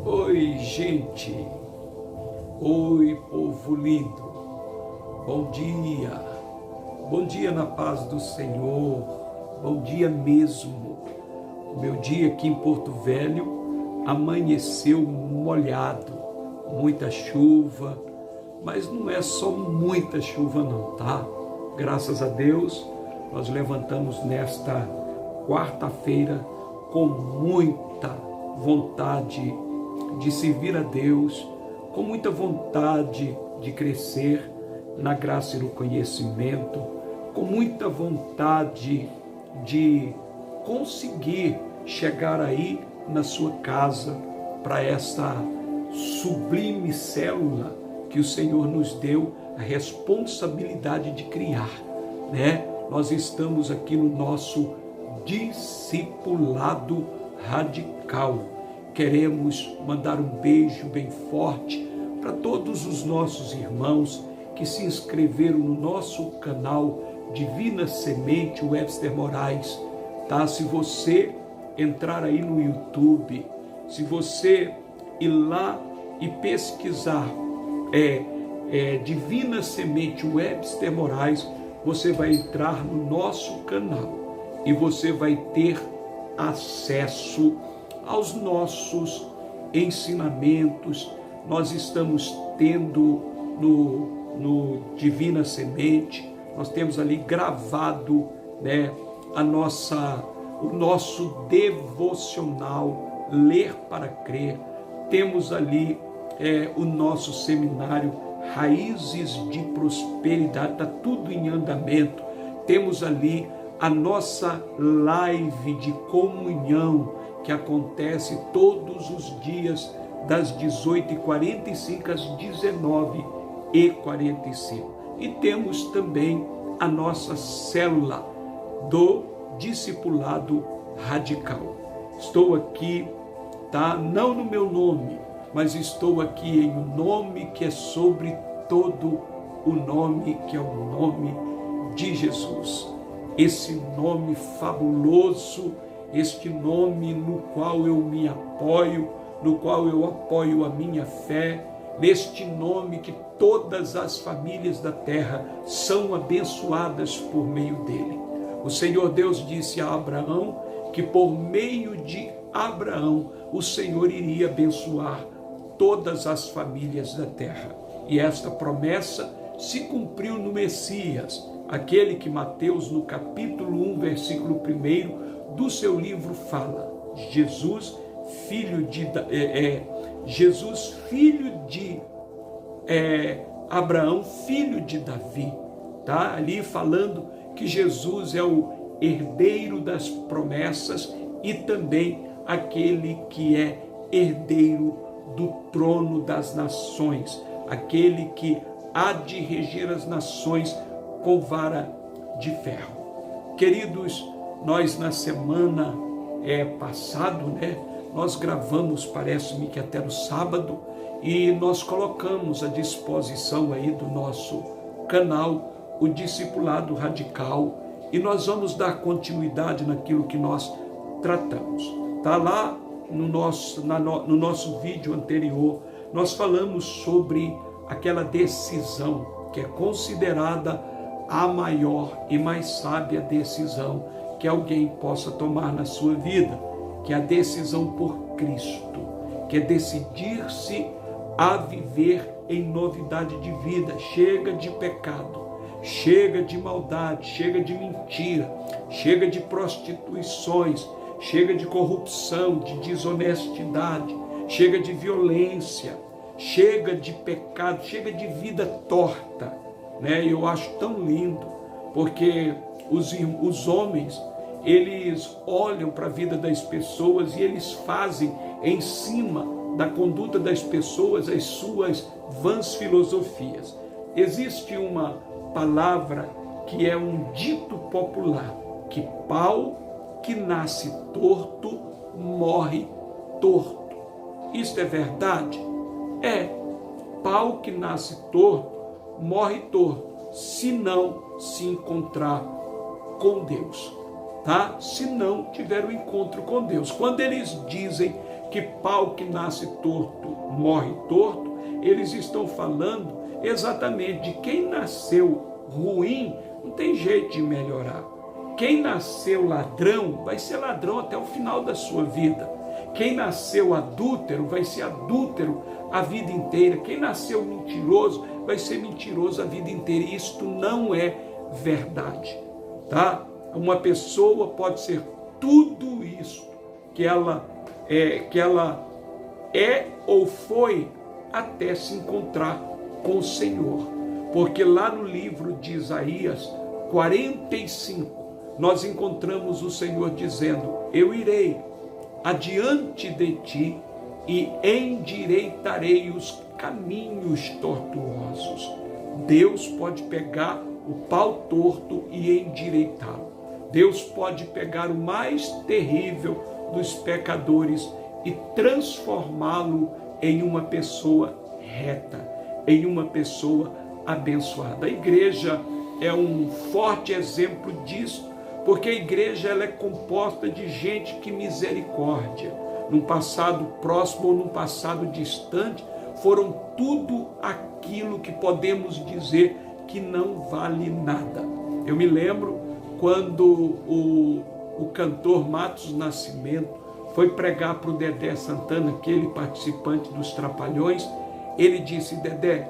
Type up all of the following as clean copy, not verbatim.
Oi, gente. Oi, povo lindo. Bom dia. Bom dia na paz do Senhor. Bom dia mesmo. O meu dia aqui em Porto Velho amanheceu molhado. Muita chuva, mas não é só muita chuva não, tá? Graças a Deus, nós levantamos nesta quarta-feira com muita vontade de servir a Deus, com muita vontade de crescer na graça e no conhecimento, com muita vontade de conseguir chegar aí na sua casa para esta sublime célula que o Senhor nos deu a responsabilidade de criar, né? Nós estamos aqui no nosso discipulado radical. Queremos mandar um beijo bem forte para todos os nossos irmãos que se inscreveram no nosso canal Divina Semente Webster Moraes, tá? Se você entrar aí no YouTube, se você ir lá e pesquisar Divina Semente Webster Moraes, você vai entrar no nosso canal e você vai ter acesso aos nossos ensinamentos. Nós estamos tendo no Divina Semente, nós temos ali gravado, né, o nosso devocional Ler para Crer. Temos ali o nosso seminário Raízes de Prosperidade, está tudo em andamento. Temos ali a nossa live de comunhão, que acontece todos os dias, das 18h45 às 19h45. E temos também a nossa célula do Discipulado Radical. Estou aqui, tá? Não no meu nome, mas estou aqui em um nome que é sobre todo o nome, que é o nome de Jesus. Esse nome fabuloso, este nome no qual eu me apoio, no qual eu apoio a minha fé, neste nome que todas as famílias da terra são abençoadas por meio dele. O Senhor Deus disse a Abraão que por meio de Abraão o Senhor iria abençoar todas as famílias da terra. E esta promessa se cumpriu no Messias, aquele que Mateus, no capítulo 1, versículo 1 do seu livro fala, Jesus, filho de Abraão, filho de Davi, tá? Ali falando que Jesus é o herdeiro das promessas e também aquele que é herdeiro do trono das nações, aquele que há de reger as nações com vara de ferro. Queridos, nós na semana passado, né, nós gravamos, parece-me que até no sábado, e nós colocamos à disposição aí do nosso canal o Discipulado Radical, e nós vamos dar continuidade naquilo que nós tratamos. Tá lá no nosso vídeo anterior, nós falamos sobre aquela decisão que é considerada a maior e mais sábia decisão que alguém possa tomar na sua vida, que é a decisão por Cristo, que é decidir-se a viver em novidade de vida. Chega de pecado, chega de maldade, chega de mentira, chega de prostituições, chega de corrupção, de desonestidade, chega de violência, chega de pecado, chega de vida torta, né? Eu acho tão lindo, porque os homens, eles olham para a vida das pessoas e eles fazem em cima da conduta das pessoas as suas vãs filosofias. Existe uma palavra que é um dito popular, que pau que nasce torto, morre torto. Isto é verdade? É. Pau que nasce torto, morre torto, se não se encontrar com Deus, tá? Se não tiver o encontro com Deus. Quando eles dizem que pau que nasce torto morre torto, eles estão falando exatamente de quem nasceu ruim, não tem jeito de melhorar. Quem nasceu ladrão, vai ser ladrão até o final da sua vida. Quem nasceu adúltero, vai ser adúltero a vida inteira. Quem nasceu mentiroso, vai ser mentiroso a vida inteira. E isto não é verdade, tá? Uma pessoa pode ser tudo isso que ela é ou foi até se encontrar com o Senhor. Porque lá no livro de Isaías 45, nós encontramos o Senhor dizendo: eu irei adiante de ti e endireitarei os caminhos tortuosos. Deus pode pegar o pau torto e endireitá-lo. Deus pode pegar o mais terrível dos pecadores e transformá-lo em uma pessoa reta, em uma pessoa abençoada. A igreja é um forte exemplo disso, porque a igreja ela é composta de gente que misericórdia, num passado próximo ou num passado distante, foram tudo aquilo que podemos dizer que não vale nada. Eu me lembro quando o cantor Matos Nascimento foi pregar para o Dedé Santana, aquele participante dos Trapalhões. Ele disse: Dedé,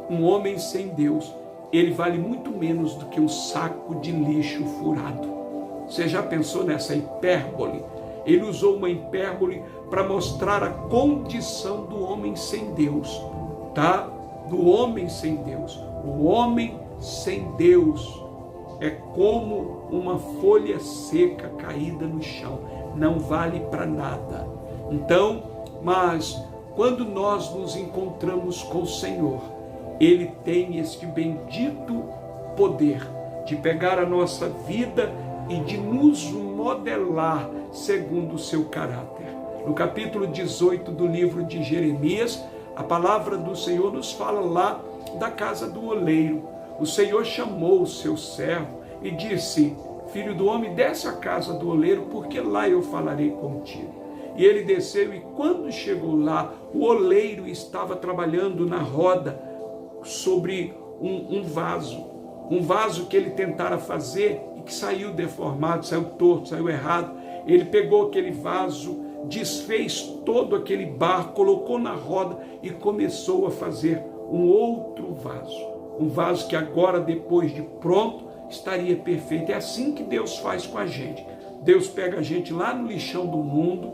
um homem sem Deus, ele vale muito menos do que um saco de lixo furado. Você já pensou nessa hipérbole? Ele usou uma hipérbole para mostrar a condição do homem sem Deus, tá? Do homem sem Deus. O homem sem Deus é como uma folha seca caída no chão, não vale para nada. Então, mas quando nós nos encontramos com o Senhor, Ele tem este bendito poder de pegar a nossa vida e de nos modelar segundo o seu caráter. No capítulo 18 do livro de Jeremias, a palavra do Senhor nos fala lá da casa do oleiro. O Senhor chamou o seu servo e disse: filho do homem, desce à casa do oleiro, porque lá eu falarei contigo. E ele desceu, e quando chegou lá, o oleiro estava trabalhando na roda sobre um vaso que ele tentara fazer e que saiu deformado, saiu torto, saiu errado. Ele pegou aquele vaso, desfez todo aquele barro, colocou na roda e começou a fazer um outro vaso. Um vaso que agora, depois de pronto, estaria perfeito. É assim que Deus faz com a gente. Deus pega a gente lá no lixão do mundo,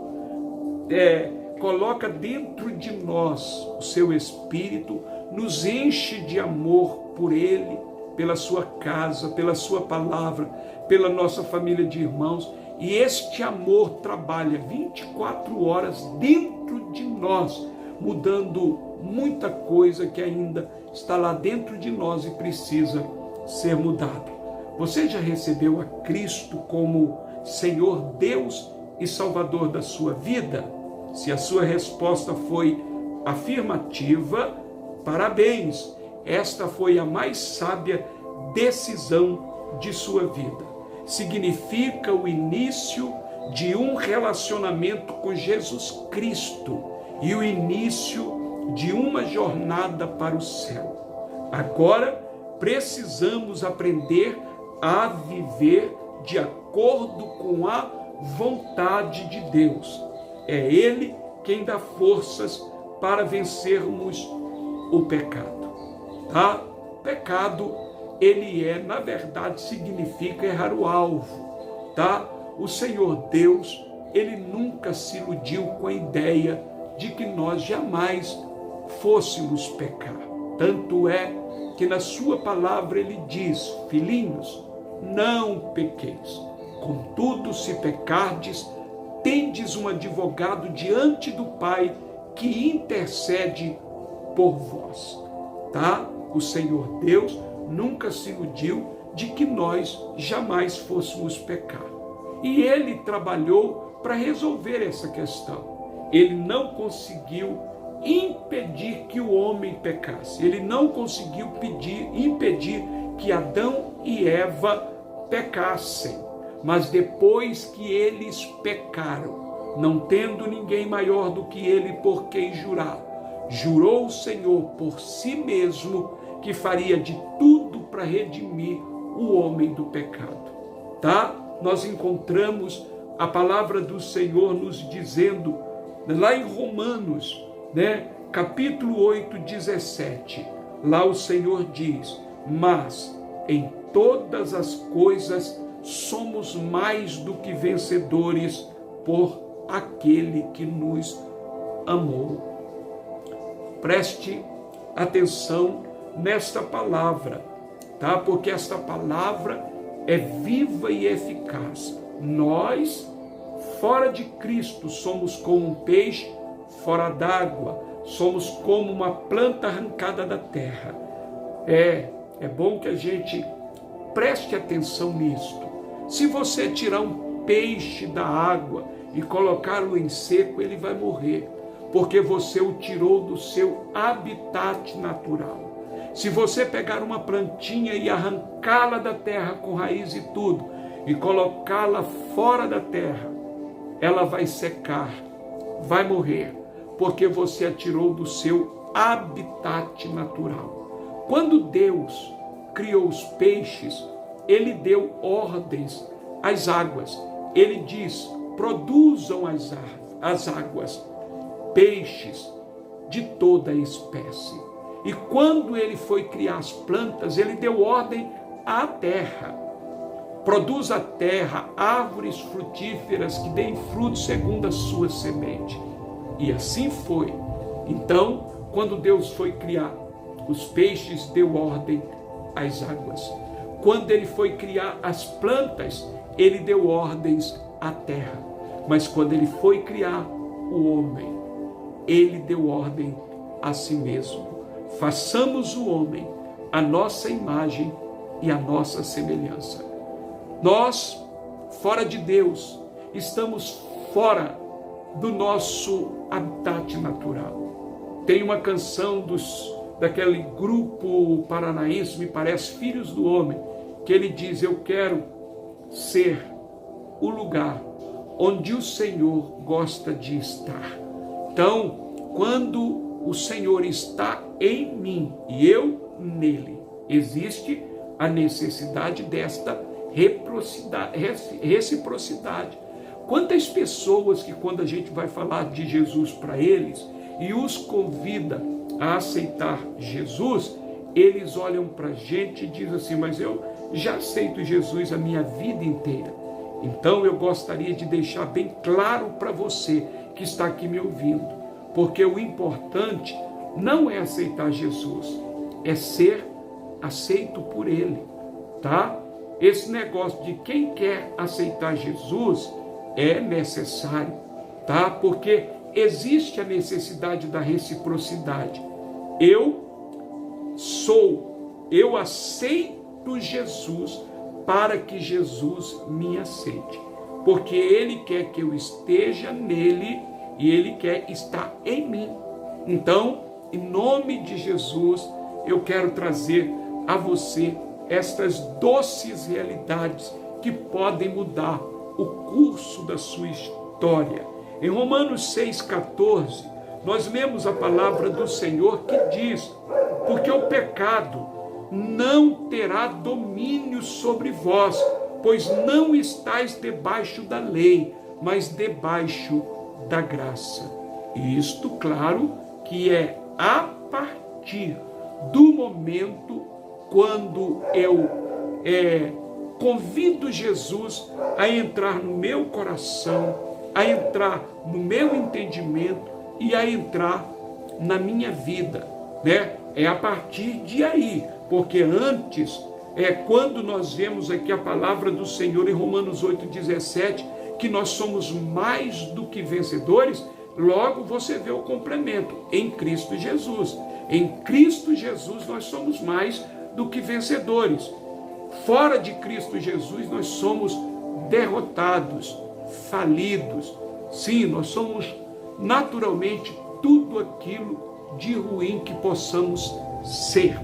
coloca dentro de nós o seu Espírito, nos enche de amor por Ele, pela sua casa, pela sua palavra, pela nossa família de irmãos. E este amor trabalha 24 horas dentro de nós, mudando muita coisa que ainda está lá dentro de nós e precisa ser mudado. Você já recebeu a Cristo como Senhor Deus e Salvador da sua vida? Se a sua resposta foi afirmativa, parabéns! Esta foi a mais sábia decisão de sua vida. Significa o início de um relacionamento com Jesus Cristo e o início de uma jornada para o céu. Agora precisamos aprender a viver de acordo com a vontade de Deus. É Ele quem dá forças para vencermos o pecado. Tá? Pecado, ele na verdade, significa errar o alvo. Tá? O Senhor Deus, Ele nunca se iludiu com a ideia de que nós jamais fôssemos pecar. Tanto é que na sua palavra Ele diz: filhinhos, não pequeis. Contudo, se pecardes, tendes um advogado diante do Pai que intercede por vós. Tá? O Senhor Deus nunca se iludiu de que nós jamais fôssemos pecar. E Ele trabalhou para resolver essa questão. Ele não conseguiu impedir que o homem pecasse. Ele não conseguiu impedir que Adão e Eva pecassem. Mas depois que eles pecaram, não tendo ninguém maior do que ele por quem jurar, jurou o Senhor por si mesmo que faria de tudo para redimir o homem do pecado. Tá? Nós encontramos a palavra do Senhor nos dizendo, lá em Romanos, capítulo 8, 17, lá o Senhor diz: mas em todas as coisas somos mais do que vencedores por aquele que nos amou. Preste atenção nesta palavra, tá? Porque esta palavra é viva e eficaz. Nós, fora de Cristo, somos como um peixe fora d'água, somos como uma planta arrancada da terra. É bom que a gente preste atenção nisto. Se você tirar um peixe da água e colocá-lo em seco, ele vai morrer, porque você o tirou do seu habitat natural. Se você pegar uma plantinha e arrancá-la da terra com raiz e tudo, e colocá-la fora da terra, ela vai secar, vai morrer, porque você a tirou do seu habitat natural. Quando Deus criou os peixes, ele deu ordens às águas. Ele diz: produzam as águas peixes de toda espécie. E quando ele foi criar as plantas, ele deu ordem à terra: produz a terra árvores frutíferas que deem frutos segundo a sua semente. E assim foi. Então, quando Deus foi criar os peixes, deu ordem às águas. Quando ele foi criar as plantas, ele deu ordens à terra. Mas quando ele foi criar o homem, ele deu ordem a si mesmo: façamos o homem a nossa imagem e a nossa semelhança. Nós, fora de Deus, estamos fora do nosso habitat natural. Tem uma canção daquele grupo paranaense, me parece, Filhos do Homem, que ele diz: eu quero ser o lugar onde o Senhor gosta de estar. Então, quando o Senhor está em mim e eu nele, existe a necessidade desta reciprocidade. Quantas pessoas que, quando a gente vai falar de Jesus para eles e os convida a aceitar Jesus, eles olham para a gente e dizem assim: mas eu já aceito Jesus a minha vida inteira. Então eu gostaria de deixar bem claro para você que está aqui me ouvindo, porque o importante não é aceitar Jesus, é ser aceito por Ele, tá? Esse negócio de quem quer aceitar Jesus é necessário, tá? Porque existe a necessidade da reciprocidade. Eu aceito Jesus para que Jesus me aceite, porque Ele quer que eu esteja nele e Ele quer estar em mim. Então, em nome de Jesus, eu quero trazer a você estas doces realidades que podem mudar o curso da sua história. Em Romanos 6,14, nós lemos a palavra do Senhor que diz: porque o pecado não terá domínio sobre vós, pois não estáis debaixo da lei, mas debaixo da graça. E isto, claro, que é a partir do momento quando eu convido Jesus a entrar no meu coração, a entrar no meu entendimento e a entrar na minha vida, né? É a partir de aí, porque antes, quando nós vemos aqui a palavra do Senhor em Romanos 8,17, que nós somos mais do que vencedores, logo você vê o complemento: em Cristo Jesus. Em Cristo Jesus nós somos mais do que vencedores. Fora de Cristo Jesus nós somos derrotados, falidos. Sim, nós somos naturalmente tudo aquilo de ruim que possamos ser,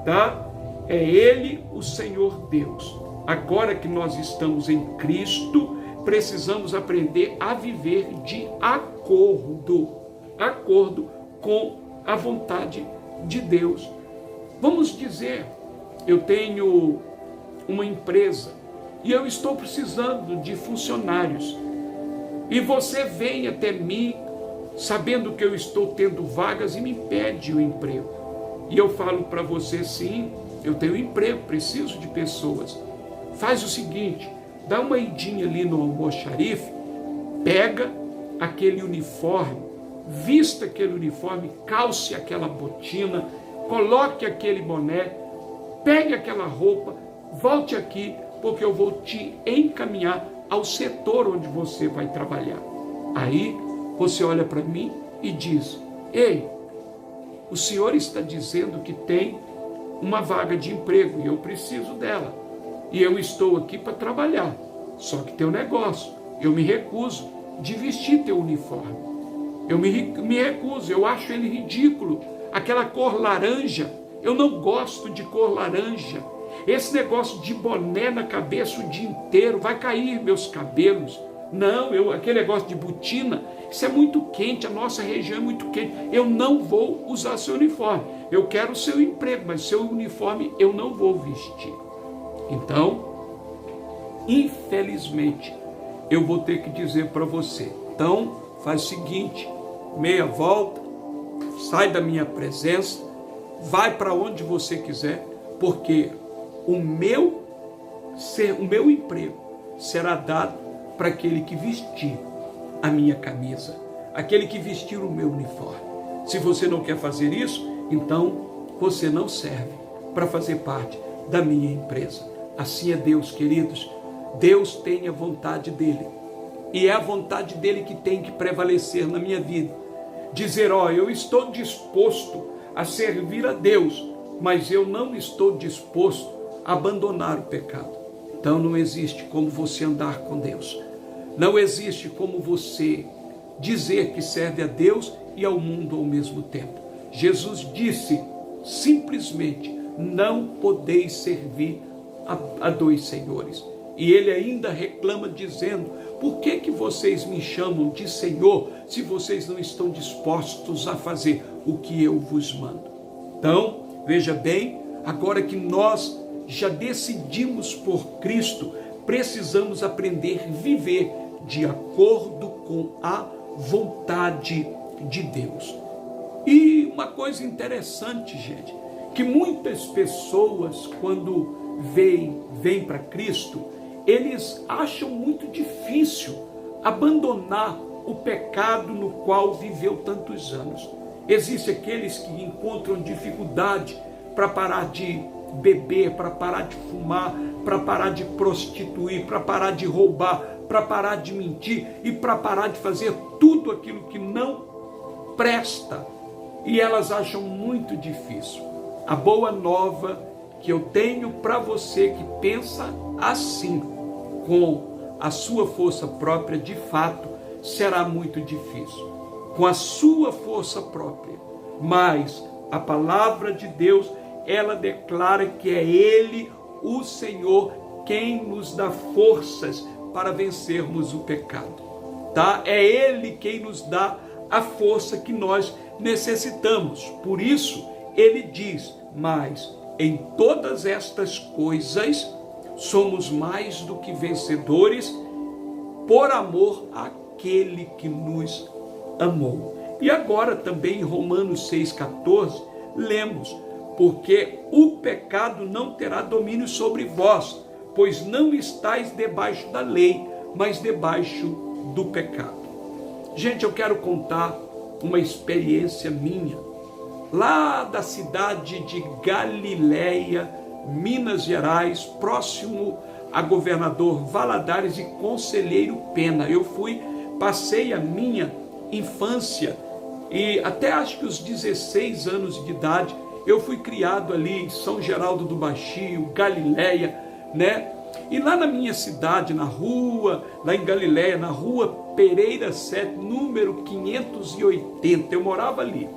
tá? É Ele, o Senhor Deus. Agora que nós estamos em Cristo, precisamos aprender a viver de acordo com a vontade de Deus. Vamos dizer, eu tenho uma empresa e eu estou precisando de funcionários. E você vem até mim, sabendo que eu estou tendo vagas e me pede o emprego. E eu falo para você, sim, eu tenho emprego, preciso de pessoas. Faz o seguinte, dá uma idinha ali no almoxarife, pega aquele uniforme, vista aquele uniforme, calce aquela botina, coloque aquele boné, pegue aquela roupa, volte aqui, porque eu vou te encaminhar ao setor onde você vai trabalhar. Aí você olha para mim e diz, ei, o senhor está dizendo que tem uma vaga de emprego e eu preciso dela. E eu estou aqui para trabalhar. Só que tem um negócio, eu me recuso de vestir teu uniforme. Eu me recuso, eu acho ele ridículo. Aquela cor laranja, eu não gosto de cor laranja. Esse negócio de boné na cabeça o dia inteiro, vai cair meus cabelos. Não, aquele negócio de botina, isso é muito quente, a nossa região é muito quente. Eu não vou usar seu uniforme. Eu quero o seu emprego, mas seu uniforme eu não vou vestir. Então, infelizmente, eu vou ter que dizer para você. Então, faz o seguinte, meia volta, sai da minha presença, vai para onde você quiser, porque o meu emprego será dado para aquele que vestir a minha camisa, aquele que vestir o meu uniforme. Se você não quer fazer isso, então você não serve para fazer parte da minha empresa. Assim é Deus, queridos. Deus tem a vontade dele. E é a vontade dele que tem que prevalecer na minha vida. Dizer, eu estou disposto a servir a Deus, mas eu não estou disposto a abandonar o pecado. Então não existe como você andar com Deus. Não existe como você dizer que serve a Deus e ao mundo ao mesmo tempo. Jesus disse simplesmente, não podeis servir a dois senhores. E ele ainda reclama dizendo, por que vocês me chamam de Senhor se vocês não estão dispostos a fazer o que eu vos mando? Então, veja bem, agora que nós já decidimos por Cristo, precisamos aprender a viver de acordo com a vontade de Deus. E uma coisa interessante, gente, que muitas pessoas, quando vêm para Cristo, eles acham muito difícil abandonar o pecado no qual viveu tantos anos. Existem aqueles que encontram dificuldade para parar de beber, para parar de fumar, para parar de prostituir, para parar de roubar, para parar de mentir e para parar de fazer tudo aquilo que não presta. E elas acham muito difícil. A boa nova que eu tenho para você que pensa assim, com a sua força própria, de fato, será muito difícil. Com a sua força própria. Mas a palavra de Deus, ela declara que é Ele, o Senhor, quem nos dá forças para vencermos o pecado. Tá? É Ele quem nos dá a força que nós necessitamos. Por isso, Ele diz, mas em todas estas coisas somos mais do que vencedores por amor àquele que nos amou. E agora também em Romanos 6,14, lemos, porque o pecado não terá domínio sobre vós, pois não estáis debaixo da lei, mas debaixo do pecado. Gente, eu quero contar uma experiência minha, lá da cidade de Galiléia, Minas Gerais, próximo a Governador Valadares e Conselheiro Pena. Eu passei a minha infância e até acho que os 16 anos de idade, eu fui criado ali em São Geraldo do Baixio, Galiléia, né? E lá na minha cidade, lá em Galiléia, na rua Pereira 7, número 580, eu morava ali.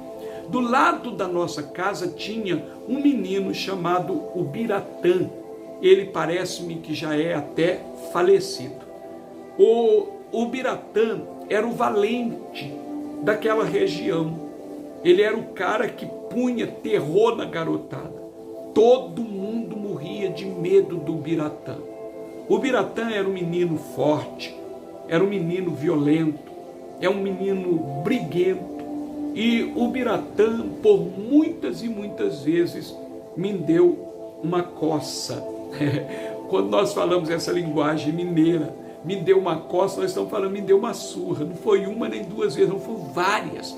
Do lado da nossa casa tinha um menino chamado Ubiratã. Ele parece-me que já é até falecido. O Biratã era o valente daquela região. Ele era o cara que punha terror na garotada. Todo mundo morria de medo do Biratã. O Biratã era um menino forte, era um menino violento, é um menino briguento. E o Biratã, por muitas e muitas vezes, me deu uma coça. Quando nós falamos essa linguagem mineira, me deu uma coça, nós estamos falando, me deu uma surra. Não foi uma nem duas vezes, não, foram várias.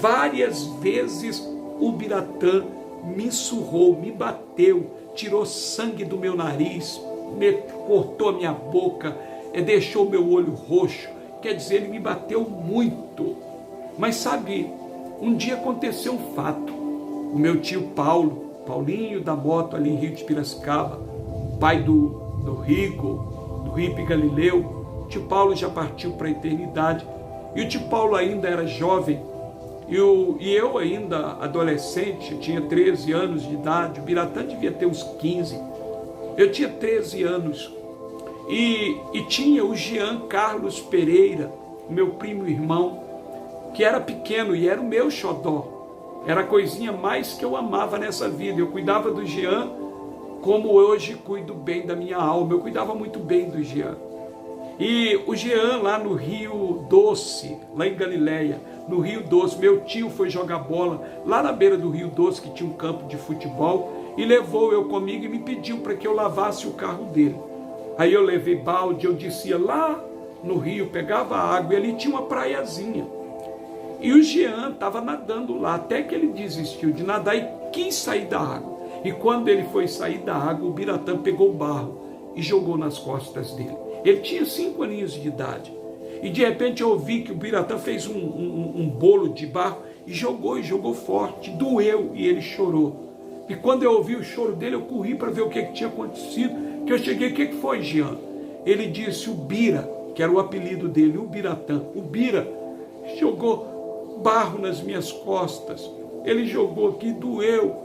Várias vezes o Biratã me surrou, me bateu, tirou sangue do meu nariz, cortou a minha boca, deixou meu olho roxo. Quer dizer, ele me bateu muito. Mas sabe, um dia aconteceu um fato. O meu tio Paulinho da moto ali em Rio de Piracicaba, pai do Ripe Galileu, o tio Paulo já partiu para a eternidade, e o tio Paulo ainda era jovem, e eu ainda adolescente, tinha 13 anos de idade, o Biratã devia ter uns 15, eu tinha 13 anos, e tinha o Jean Carlos Pereira, meu primo irmão, que era pequeno e era o meu xodó, era a coisinha mais que eu amava nessa vida. Eu cuidava do Jean como hoje cuido bem da minha alma, eu cuidava muito bem do Jean. E o Jean lá no Rio Doce, lá em Galileia, no Rio Doce, meu tio foi jogar bola lá na beira do Rio Doce, que tinha um campo de futebol, e levou eu comigo e me pediu para que eu lavasse o carro dele. Aí eu levei balde, eu descia lá no rio, pegava água, e ali tinha uma praiazinha. E o Jean estava nadando lá, até que ele desistiu de nadar e quis sair da água. E quando ele foi sair da água, o Biratã pegou o barro e jogou nas costas dele. Ele tinha 5 aninhos de idade. E de repente eu ouvi que o Biratã fez um bolo de barro e jogou forte, doeu e ele chorou. E quando eu ouvi o choro dele, eu corri para ver o que tinha acontecido. Que eu cheguei, o que foi, Jean? Ele disse, o Bira, que era o apelido dele, o Biratã, o Bira jogou barro nas minhas costas, ele jogou aqui, doeu.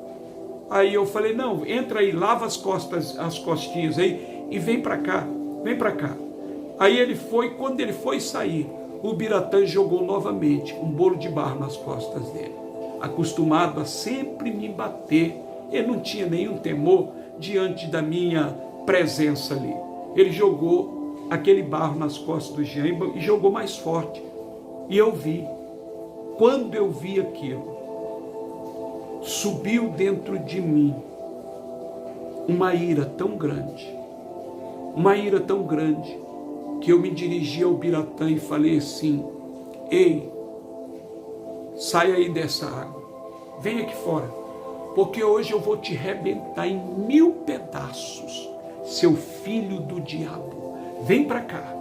Aí eu falei, não, entra aí, lava as costinhas aí e vem para cá. Aí ele foi, quando ele foi sair, o Biratã jogou novamente um bolo de barro nas costas dele. Acostumado a sempre me bater, ele não tinha nenhum temor diante da minha presença ali. Ele jogou aquele barro nas costas do Jean e jogou mais forte. E eu vi. Quando eu vi aquilo, subiu dentro de mim uma ira tão grande, que eu me dirigi ao Biratã e falei assim, ei, sai aí dessa água, vem aqui fora, porque hoje eu vou te arrebentar em 1000 pedaços, seu filho do diabo, vem para cá.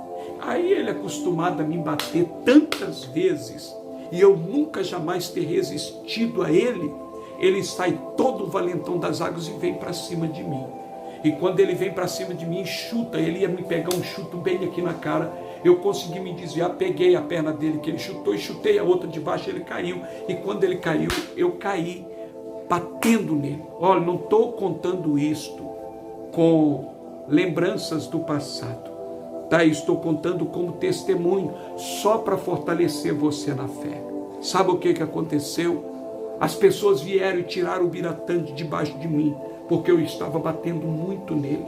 Aí ele, acostumado a me bater tantas vezes, e eu nunca jamais ter resistido a ele, ele sai todo valentão das águas e vem para cima de mim. E quando ele vem para cima de mim, chuta, ele ia me pegar um chuto bem aqui na cara, eu consegui me desviar, peguei a perna dele que ele chutou e chutei a outra de baixo, ele caiu. E quando ele caiu, eu caí, batendo nele. Olha, não estou contando isto com lembranças do passado. Tá, estou contando como testemunho, só para fortalecer você na fé. Sabe o que aconteceu? As pessoas vieram e tiraram o Biratã de debaixo de mim, porque eu estava batendo muito nele.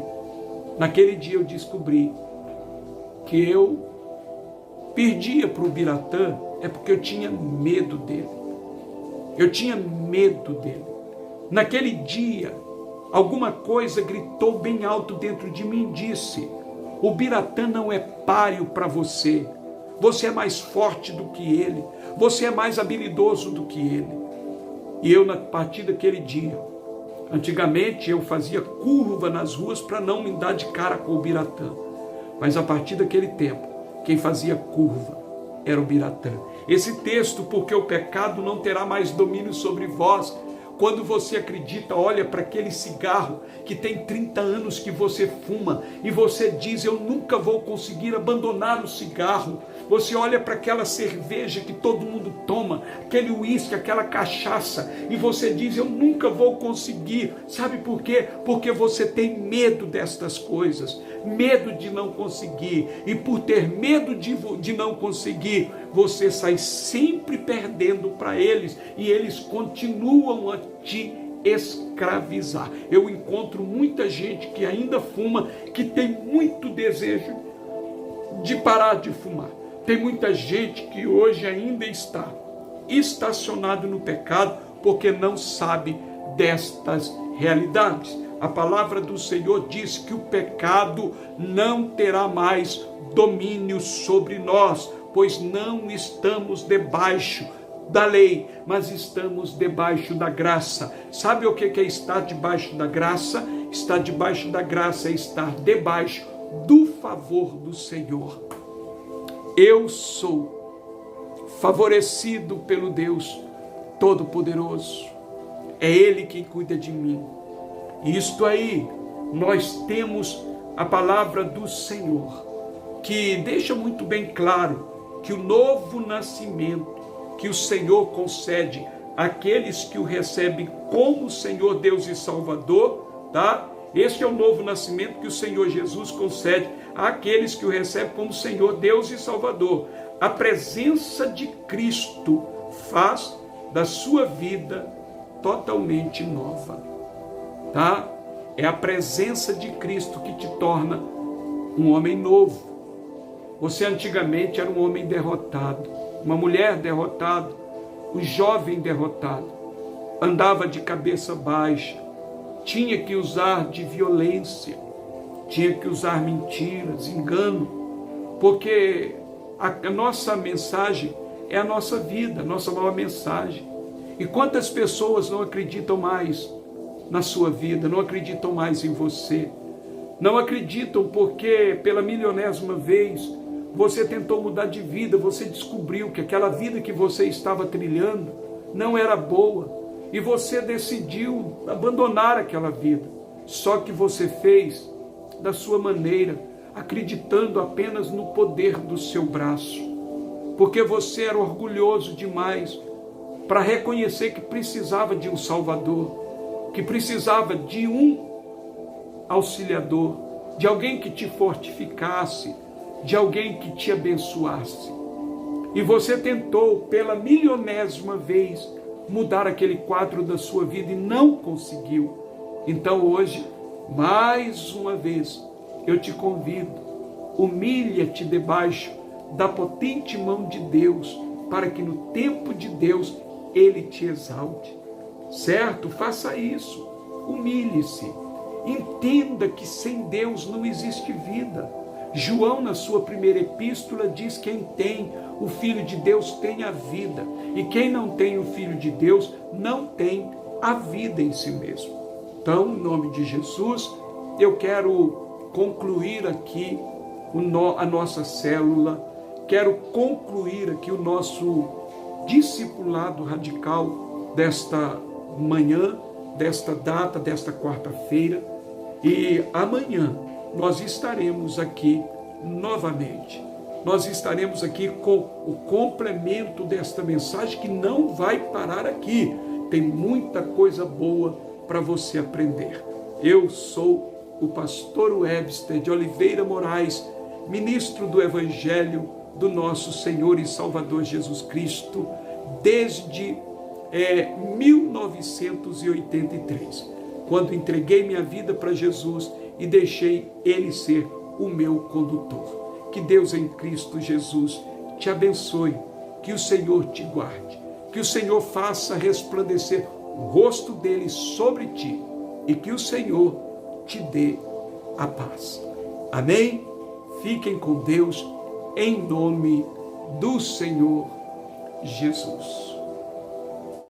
Naquele dia eu descobri que eu perdia para o Biratã, é porque eu tinha medo dele. Eu tinha medo dele. Naquele dia, alguma coisa gritou bem alto dentro de mim e disse, o Biratã não é páreo para você. Você é mais forte do que ele. Você é mais habilidoso do que ele. E eu, a partir daquele dia, antigamente eu fazia curva nas ruas para não me dar de cara com o Biratã. Mas a partir daquele tempo, quem fazia curva era o Biratã. Esse texto, porque o pecado não terá mais domínio sobre vós. Quando você acredita, olha para aquele cigarro que tem 30 anos que você fuma e você diz, eu nunca vou conseguir abandonar o cigarro. Você olha para aquela cerveja que todo mundo toma, aquele uísque, aquela cachaça, e você diz, eu nunca vou conseguir. Sabe por quê? Porque você tem medo destas coisas. medo de não conseguir, e por ter medo de não conseguir, você sai sempre perdendo para eles, e eles continuam a te escravizar. Eu encontro muita gente que ainda fuma, que tem muito desejo de parar de fumar. Tem muita gente que hoje ainda está estacionado no pecado, porque não sabe destas realidades. A palavra do Senhor diz que o pecado não terá mais domínio sobre nós, pois não estamos debaixo da lei, mas estamos debaixo da graça. Sabe o que é estar debaixo da graça? Estar debaixo da graça é estar debaixo do favor do Senhor. Eu sou favorecido pelo Deus Todo-Poderoso. É Ele quem cuida de mim. Isto aí, nós temos a palavra do Senhor, que deixa muito bem claro que o novo nascimento que o Senhor concede àqueles que o recebem como Senhor, Deus e Salvador, tá? Este é o novo nascimento que o Senhor Jesus concede àqueles que o recebem como Senhor, Deus e Salvador. A presença de Cristo faz da sua vida totalmente nova, tá? É a presença de Cristo que te torna um homem novo. Você antigamente era um homem derrotado, uma mulher derrotada, um jovem derrotado, andava de cabeça baixa, tinha que usar de violência, tinha que usar mentiras, engano, porque a nossa mensagem é a nossa vida, a nossa maior mensagem. E quantas pessoas não acreditam mais na sua vida, não acreditam mais em você, não acreditam porque pela milionésima vez você tentou mudar de vida, você descobriu que aquela vida que você estava trilhando não era boa, e você decidiu abandonar aquela vida. Só que você fez da sua maneira, acreditando apenas no poder do seu braço, porque você era orgulhoso demais para reconhecer que precisava de um Salvador, que precisava de um auxiliador, de alguém que te fortificasse, de alguém que te abençoasse. E você tentou pela milionésima vez mudar aquele quadro da sua vida e não conseguiu. Então hoje, mais uma vez, eu te convido, humilha-te debaixo da potente mão de Deus, para que no tempo de Deus Ele te exalte. Certo? Faça isso. Humilhe-se. Entenda que sem Deus não existe vida. João, na sua primeira epístola, diz que quem tem o Filho de Deus tem a vida, e quem não tem o Filho de Deus não tem a vida em si mesmo. Então, em nome de Jesus, eu quero concluir aqui a nossa célula, quero concluir aqui o nosso discipulado radical desta manhã, desta data, desta quarta-feira, e amanhã nós estaremos aqui novamente. Nós estaremos aqui com o complemento desta mensagem, que não vai parar aqui. Tem muita coisa boa para você aprender. Eu sou o pastor Webster de Oliveira Moraes, ministro do Evangelho do nosso Senhor e Salvador Jesus Cristo, desde 1983, quando entreguei minha vida para Jesus e deixei Ele ser o meu condutor. Que Deus em Cristo Jesus te abençoe, que o Senhor te guarde, que o Senhor faça resplandecer o rosto dele sobre ti, e que o Senhor te dê a paz. Amém? Fiquem com Deus, em nome do Senhor Jesus.